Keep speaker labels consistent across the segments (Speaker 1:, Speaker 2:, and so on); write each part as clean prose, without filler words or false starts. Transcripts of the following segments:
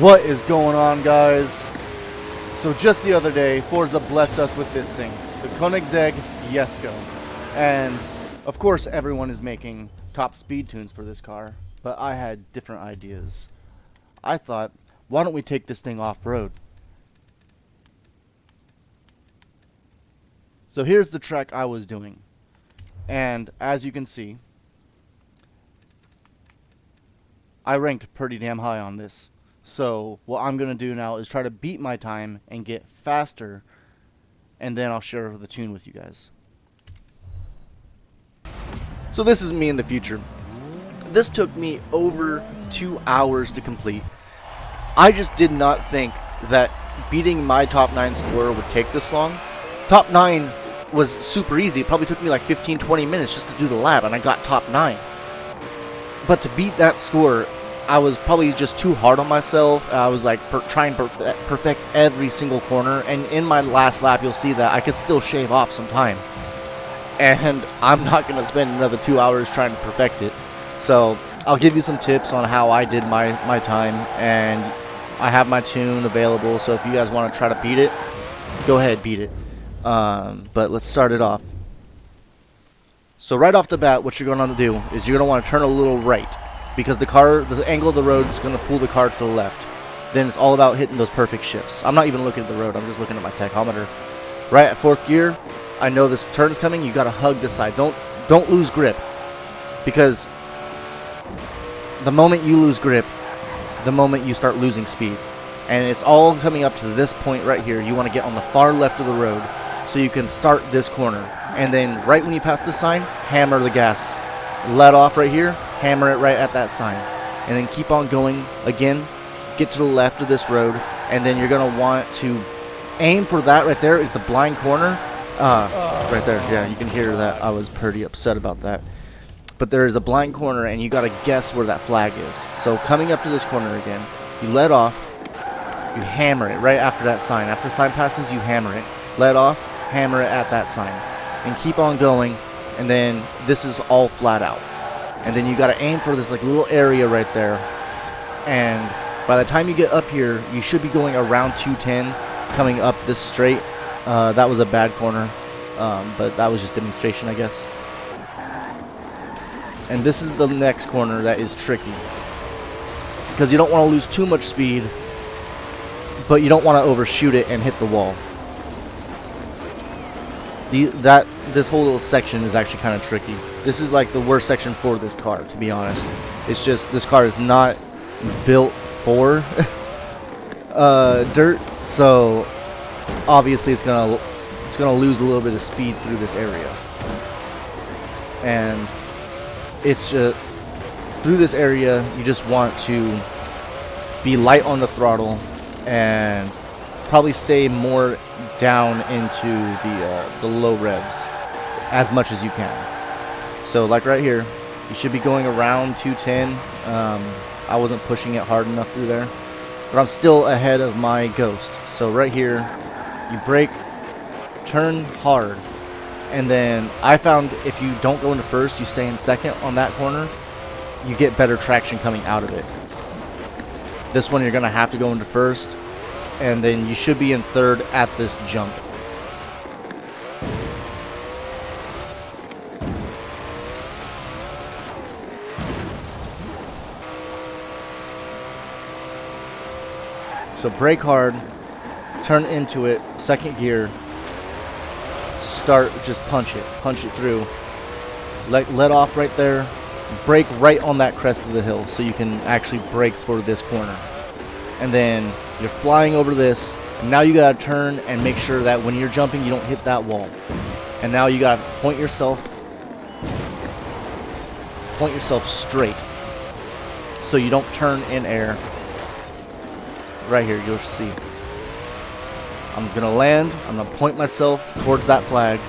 Speaker 1: What is going on, guys? So just the other day, Forza blessed us with this thing, the Koenigsegg Jesko. And of course everyone is making top speed tunes for this car, but I had different ideas. I thought, why don't we take this thing off-road? So here's the track I was doing. And as you can see, I ranked pretty damn high on this. So what I'm going to do now is try to beat my time and get faster, and then I'll share the tune with you guys. So this is me in the future. This took me over 2 hours to complete. I just did not think that beating my top 9 score would take this long. Top 9 was super easy. It probably took me like 15-20 minutes just to do the lap, and I got top 9. But to beat that score, I was probably just too hard on myself. I was like trying to perfect every single corner, and in my last lap you'll see that I could still shave off some time. And I'm not going to spend another 2 hours trying to perfect it. So I'll give you some tips on how I did my time, and I have my tune available, so if you guys want to try to beat it, go ahead, beat it. But let's start it off. So right off the bat, what you're going to do is you're going to want to turn a little right, because the angle of the road is going to pull the car to the left. Then it's all about hitting those perfect shifts. I'm not even looking at the road, I'm just looking at my tachometer. Right at 4th gear, I know this turn is coming, you got to hug this side. Don't lose grip, because the moment you lose grip, the moment you start losing speed. And it's all coming up to this point right here. You want to get on the far left of the road so you can start this corner. And then right when you pass this sign, hammer the gas. Let off right here, hammer it right at that sign. And then keep on going again, get to the left of this road, and then you're going to want to aim for that right there. It's a blind corner. Right there, yeah, you can hear that. I was pretty upset about that. But there is a blind corner, and you got to guess where that flag is. So coming up to this corner again, you let off, you hammer it right after that sign. After the sign passes, you hammer it. Let off, hammer it at that sign. And keep on going, and then this is all flat out. And then you got to aim for this like little area right there. And by the time you get up here, you should be going around 210, coming up this straight. That was a bad corner, but that was just demonstration, I guess. And this is the next corner that is tricky, because you don't want to lose too much speed, but you don't want to overshoot it and hit the wall. This whole little section is actually kind of tricky. This is like the worst section for this car, to be honest. It's just this car is not built for dirt, so obviously it's gonna lose a little bit of speed through this area. And it's just through this area you just want to be light on the throttle and probably stay more down into the low revs as much as you can. So like right here, you should be going around 210. I wasn't pushing it hard enough through there, but I'm still ahead of my Ghost. So right here, you brake, turn hard, and then I found if you don't go into first, you stay in second on that corner, you get better traction coming out of it. This one you're going to have to go into first, and then you should be in third at this jump. So brake hard, turn into it, 2nd gear, start, just punch it through. Let off right there, brake right on that crest of the hill so you can actually brake for this corner. And then you're flying over this, and now you gotta turn and make sure that when you're jumping you don't hit that wall. And now you gotta point yourself straight so you don't turn in air. Right here, you'll see. I'm gonna land, I'm gonna point myself towards that flag,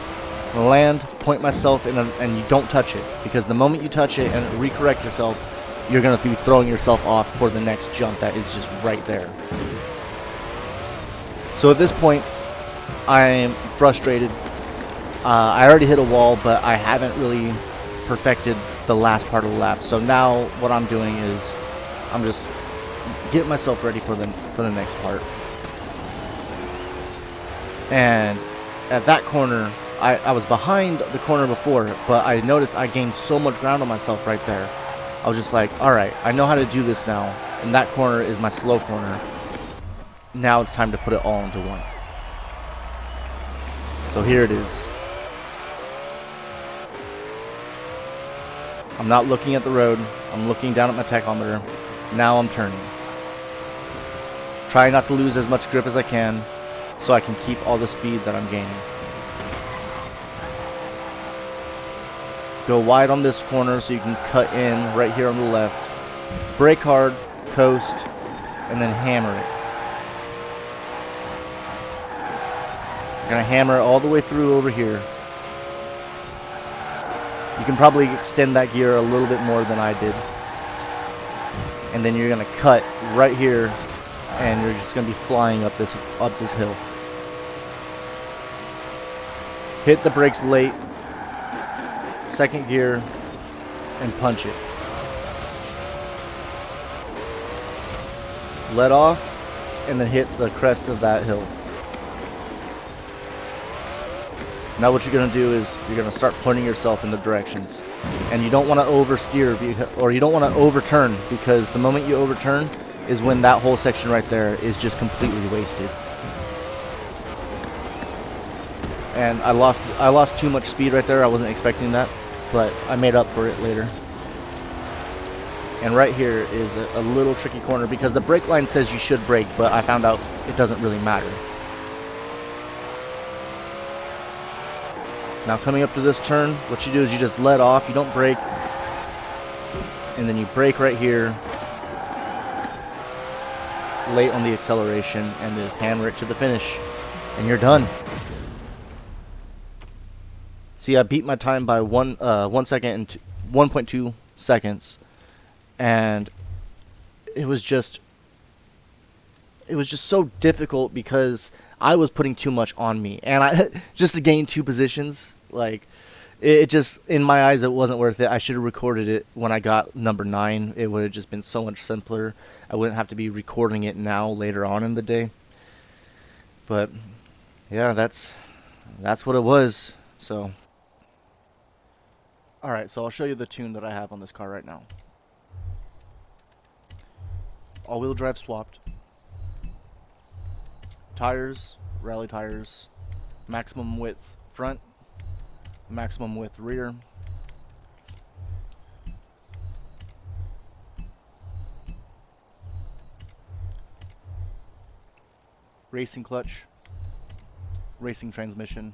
Speaker 1: I'm gonna land, point myself, and you don't touch it, because the moment you touch it and recorrect yourself, you're going to be throwing yourself off for the next jump that is just right there. So at this point, I'm frustrated. I already hit a wall, but I haven't really perfected the last part of the lap. So now what I'm doing is I'm just get myself ready for the next part. And at that corner, I was behind the corner before, but I noticed I gained so much ground on myself right there. I was just like, alright, I know how to do this now. And that corner is my slow corner. Now it's time to put it all into one. So here it is. I'm not looking at the road. I'm looking down at my tachometer. Now I'm turning. Try not to lose as much grip as I can so I can keep all the speed that I'm gaining. Go wide on this corner so you can cut in right here on the left. Brake hard, coast, and then hammer it. You're going to hammer it all the way through over here. You can probably extend that gear a little bit more than I did. And then you're going to cut right here, and you're just going to be flying up this hill. Hit the brakes late, second gear, and punch it. Let off, and then hit the crest of that hill. Now what you're going to do is you're going to start pointing yourself in the directions. And you don't want to oversteer, or you don't want to overturn, because the moment you overturn is when that whole section right there is just completely wasted. And I lost too much speed right there. I wasn't expecting that, but I made up for it later. And right here is a little tricky corner because the brake line says you should brake, but I found out it doesn't really matter. Now coming up to this turn, what you do is you just let off, you don't brake, and then you brake right here, late on the acceleration, and just hammer it to the finish, and you're done. See, I beat my time by 1 second and 1.2 seconds, and it was just so difficult because I was putting too much on me, and I just to gain 2 positions, like it just, in my eyes, it wasn't worth it. I should have recorded it when I got number 9. It would have just been so much simpler. I wouldn't have to be recording it now later on in the day. But yeah, that's what it was. So alright, so I'll show you the tune that I have on this car right now. All-wheel drive swapped. Tires, rally tires, maximum width front, maximum width rear. Racing clutch, racing transmission,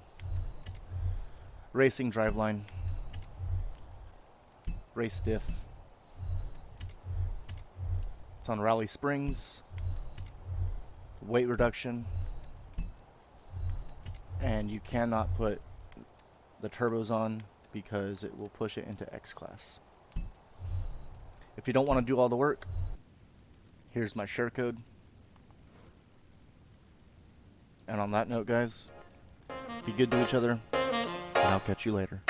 Speaker 1: racing driveline, race diff. It's on rally springs, weight reduction, and you cannot put the turbos on because it will push it into X class. If you don't want to do all the work, here's my share code. And on that note, guys, be good to each other, and I'll catch you later.